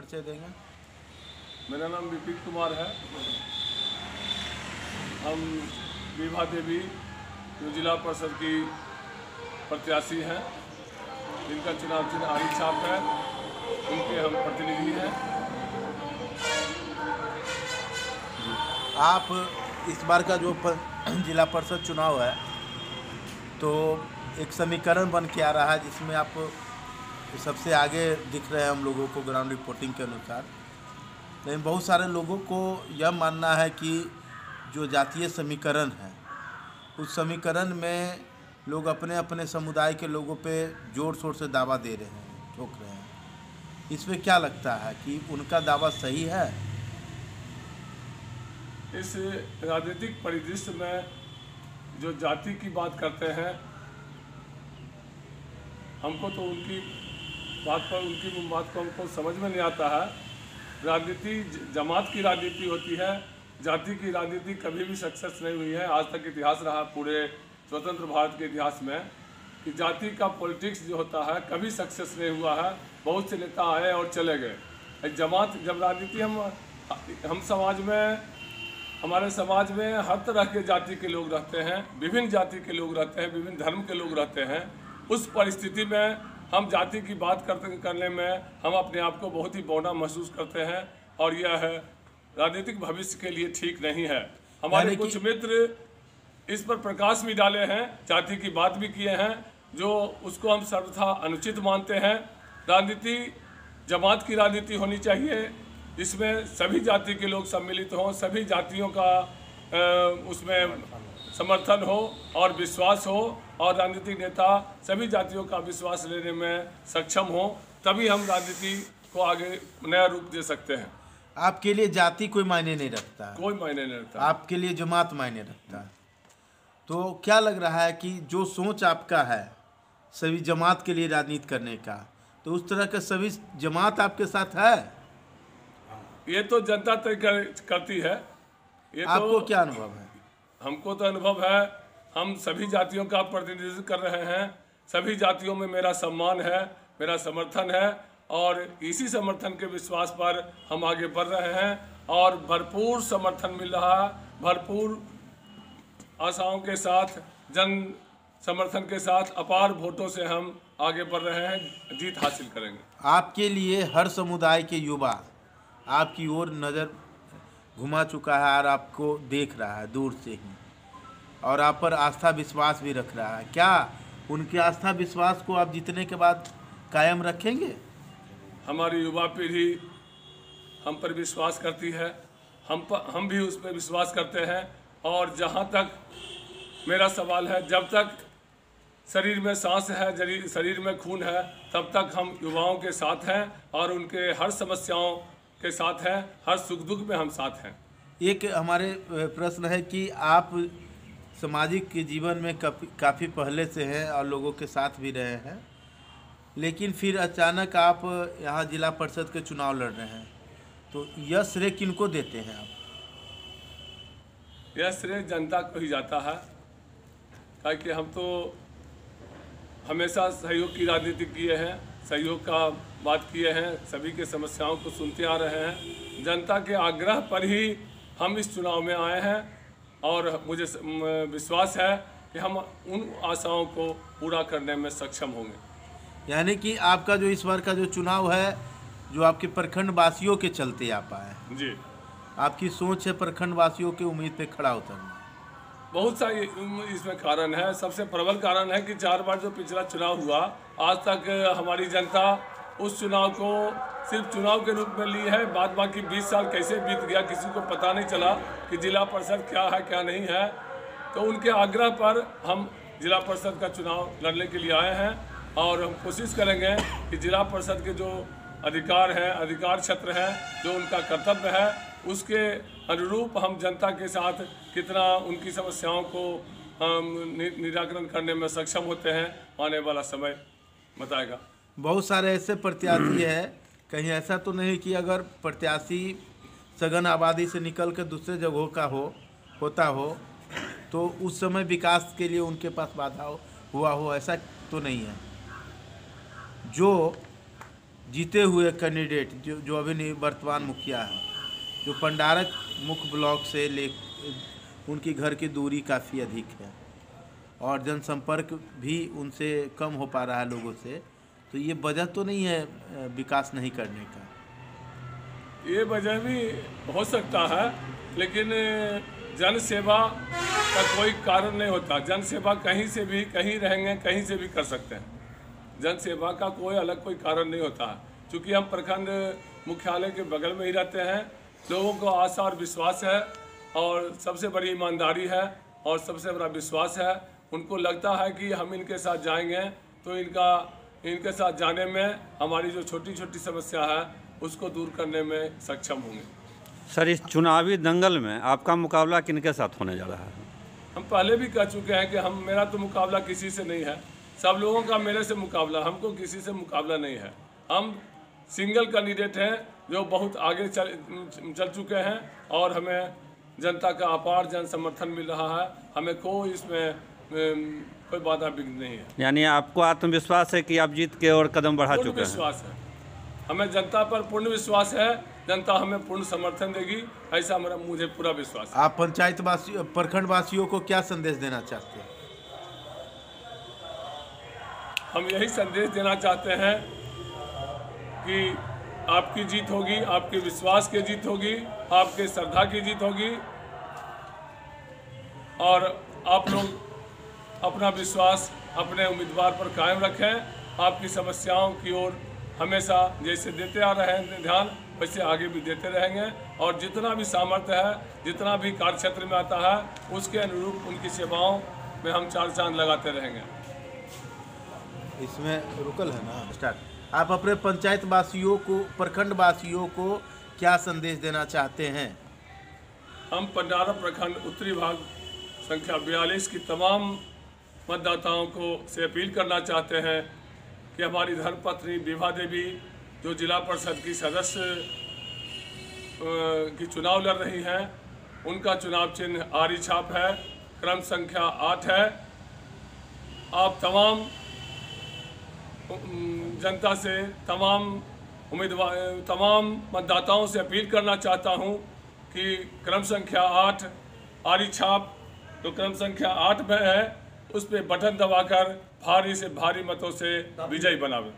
परिचय देंगे। मेरा नाम विपिन कुमार है। हम विभा देवी जो जिला परिषद की प्रत्याशी हैं, जिनका चुनाव चिन्ह आरी छाप है, उनके हम प्रतिनिधि हैं। आप इस बार का जो जिला परिषद चुनाव है तो एक समीकरण बन के आ रहा है जिसमें आप सबसे आगे दिख रहे हैं हम लोगों को ग्राउंड रिपोर्टिंग के अनुसार। लेकिन बहुत सारे लोगों को यह मानना है कि जो जातीय समीकरण है उस समीकरण में लोग अपने अपने समुदाय के लोगों पे जोर शोर से दावा दे रहे हैं, ठोक रहे हैं। इसमें क्या लगता है कि उनका दावा सही है? इस राजनीतिक परिदृश्य में जो जाति की बात करते हैं, हमको तो उनकी बात को हमको समझ में नहीं आता है। राजनीति जमात की राजनीति होती है, जाति की राजनीति कभी भी सक्सेस नहीं हुई है। आज तक इतिहास रहा पूरे स्वतंत्र भारत के इतिहास में कि जाति का पॉलिटिक्स जो होता है कभी सक्सेस नहीं हुआ है। बहुत से नेता आए और चले गए। जमात जब राजनीति हम समाज में, हमारे समाज में हर तरह के जाति के लोग रहते हैं, विभिन्न जाति के लोग रहते हैं, विभिन्न धर्म के लोग रहते हैं। उस परिस्थिति में हम जाति की बात करने में हम अपने आप को बहुत ही बौना महसूस करते हैं और यह राजनीतिक भविष्य के लिए ठीक नहीं है। हमारे कुछ मित्र इस पर प्रकाश भी डाले हैं, जाति की बात भी किए हैं, जो उसको हम सर्वथा अनुचित मानते हैं। राजनीति जमात की राजनीति होनी चाहिए, इसमें सभी जाति के लोग सम्मिलित हों, सभी जातियों का उसमें समर्थन हो और विश्वास हो और राजनीतिक नेता सभी जातियों का विश्वास लेने में सक्षम हो, तभी हम राजनीति को आगे नया रूप दे सकते हैं। आपके लिए जाति कोई मायने नहीं रखता है? कोई मायने नहीं रखता। आपके लिए जमात मायने रखता है। तो क्या लग रहा है कि जो सोच आपका है सभी जमात के लिए राजनीति करने का, तो उस तरह का सभी जमात आपके साथ है? ये तो जनता तय करती है। ये आपको तो क्या अनुभव है? हमको तो अनुभव है, हम सभी जातियों का प्रतिनिधित्व कर रहे हैं। सभी जातियों में मेरा सम्मान है, मेरा समर्थन है और इसी समर्थन के विश्वास पर हम आगे बढ़ रहे हैं और भरपूर समर्थन मिल रहा है। भरपूर आशाओं के साथ, जन समर्थन के साथ, अपार वोटों से हम आगे बढ़ रहे हैं, जीत हासिल करेंगे। आपके लिए हर समुदाय के युवा आपकी ओर नज़र घुमा चुका है और आपको देख रहा है दूर से ही और आप पर आस्था विश्वास भी रख रहा है। क्या उनके आस्था विश्वास को आप जीतने के बाद कायम रखेंगे? हमारी युवा पीढ़ी हम पर विश्वास करती है, हम भी उस पर विश्वास करते हैं और जहाँ तक मेरा सवाल है, जब तक शरीर में सांस है, शरीर में खून है, तब तक हम युवाओं के साथ हैं और उनके हर समस्याओं के साथ हैं, हर सुख दुख में हम साथ हैं। एक हमारे प्रश्न है कि आप सामाजिक के जीवन में काफ़ी पहले से हैं और लोगों के साथ भी रहे हैं, लेकिन फिर अचानक आप यहाँ जिला परिषद के चुनाव लड़ रहे हैं, तो यह श्रेय किनको देते हैं आप? यह श्रेय जनता को ही जाता है, क्योंकि हम तो हमेशा सहयोग की राजनीति किए हैं, सहयोग का बात किए हैं, सभी के समस्याओं को सुनते आ रहे हैं। जनता के आग्रह पर ही हम इस चुनाव में आए हैं और मुझे विश्वास है कि हम उन आशाओं को पूरा करने में सक्षम होंगे। यानी कि आपका जो इस बार का जो चुनाव है, जो आपके प्रखंड वासियों के चलते आप आए हैं। जी, आपकी सोच है प्रखंड वासियों की उम्मीद पे खड़ा उतरना। बहुत सारे इसमें कारण है। सबसे प्रबल कारण है कि 4 बार जो पिछला चुनाव हुआ, आज तक हमारी जनता उस चुनाव को सिर्फ चुनाव के रूप में ली है। बाद बाकी 20 साल कैसे बीत गया किसी को पता नहीं चला कि जिला परिषद क्या है क्या नहीं है। तो उनके आग्रह पर हम जिला परिषद का चुनाव लड़ने के लिए आए हैं और हम कोशिश करेंगे कि जिला परिषद के जो अधिकार हैं, अधिकार क्षेत्र हैं, जो उनका कर्तव्य है, उसके अनुरूप हम जनता के साथ कितना उनकी समस्याओं को निराकरण करने में सक्षम होते हैं, आने वाला समय बताएगा। बहुत सारे ऐसे प्रत्याशी हैं, कहीं ऐसा तो नहीं कि अगर प्रत्याशी सघन आबादी से निकल कर दूसरे जगहों का होता हो तो उस समय विकास के लिए उनके पास बाधा हुआ हो, ऐसा तो नहीं है। जो जीते हुए कैंडिडेट जो अभी वर्तमान मुखिया है, जो पंडारक मुख्य ब्लॉक से ले उनकी घर की दूरी काफ़ी अधिक है और जनसंपर्क भी उनसे कम हो पा रहा है लोगों से, तो ये वजह तो नहीं है विकास नहीं करने का? ये वजह भी हो सकता है, लेकिन जन सेवा का कोई कारण नहीं होता। जन सेवा कहीं से भी, कहीं रहेंगे, कहीं से भी कर सकते हैं। जन सेवा का कोई अलग कोई कारण नहीं होता है। चूँकि हम प्रखंड मुख्यालय के बगल में ही रहते हैं, लोगों को आशा और विश्वास है और सबसे बड़ी ईमानदारी है और सबसे बड़ा विश्वास है। उनको लगता है कि हम इनके साथ जाएंगे तो इनके साथ जाने में हमारी जो छोटी छोटी समस्या है उसको दूर करने में सक्षम होंगे। सर, इस चुनावी दंगल में आपका मुकाबला किनके साथ होने जा रहा है? हम पहले भी कह चुके हैं कि मेरा तो मुकाबला किसी से नहीं है, सब लोगों का मेरे से मुकाबला, हमको किसी से मुकाबला नहीं है। हम सिंगल कैंडिडेट हैं जो बहुत आगे चल चुके हैं और हमें जनता का अपार जन समर्थन मिल रहा है। हमें कोई इसमें कोई बाधा विघ्न नहीं है। यानी आपको आत्मविश्वास है कि आप जीत के और कदम बढ़ा चुके हैं? पूर्ण विश्वास है, हमें जनता पर पूर्ण विश्वास है, जनता हमें पूर्ण समर्थन देगी, ऐसा मुझे पूरा विश्वास है। आप पंचायत वासियों, प्रखंड वासियों को क्या संदेश देना चाहते हैं? हम यही संदेश देना चाहते हैं कि आपकी जीत होगी, आपके विश्वास की जीत होगी, आपके श्रद्धा की जीत होगी और आप लोग अपना विश्वास अपने उम्मीदवार पर कायम रखें। आपकी समस्याओं की ओर हमेशा जैसे देते आ रहे हैं ध्यान, वैसे आगे भी देते रहेंगे और जितना भी सामर्थ्य है, जितना भी कार्य क्षेत्र में आता है, उसके अनुरूप उनकी सेवाओं में हम चार चांद लगाते रहेंगे। इसमें रुकल है ना स्टार्ट। आप अपने पंचायत वासियों को, प्रखंड वासियों को क्या संदेश देना चाहते हैं? हम पंडारा प्रखंड उत्तरी भाग संख्या 42 की तमाम मतदाताओं को से अपील करना चाहते हैं कि हमारी धर्मपत्नी विभा देवी जो जिला परिषद की सदस्य की चुनाव लड़ रही हैं, उनका चुनाव चिन्ह आरी छाप है, क्रम संख्या 8 है। आप तमाम जनता से, तमाम मतदाताओं से अपील करना चाहता हूं कि क्रम संख्या 8 आरी छाप तो क्रम संख्या 8 में है, उस पर बटन दबाकर भारी से भारी मतों से विजयी बनावे।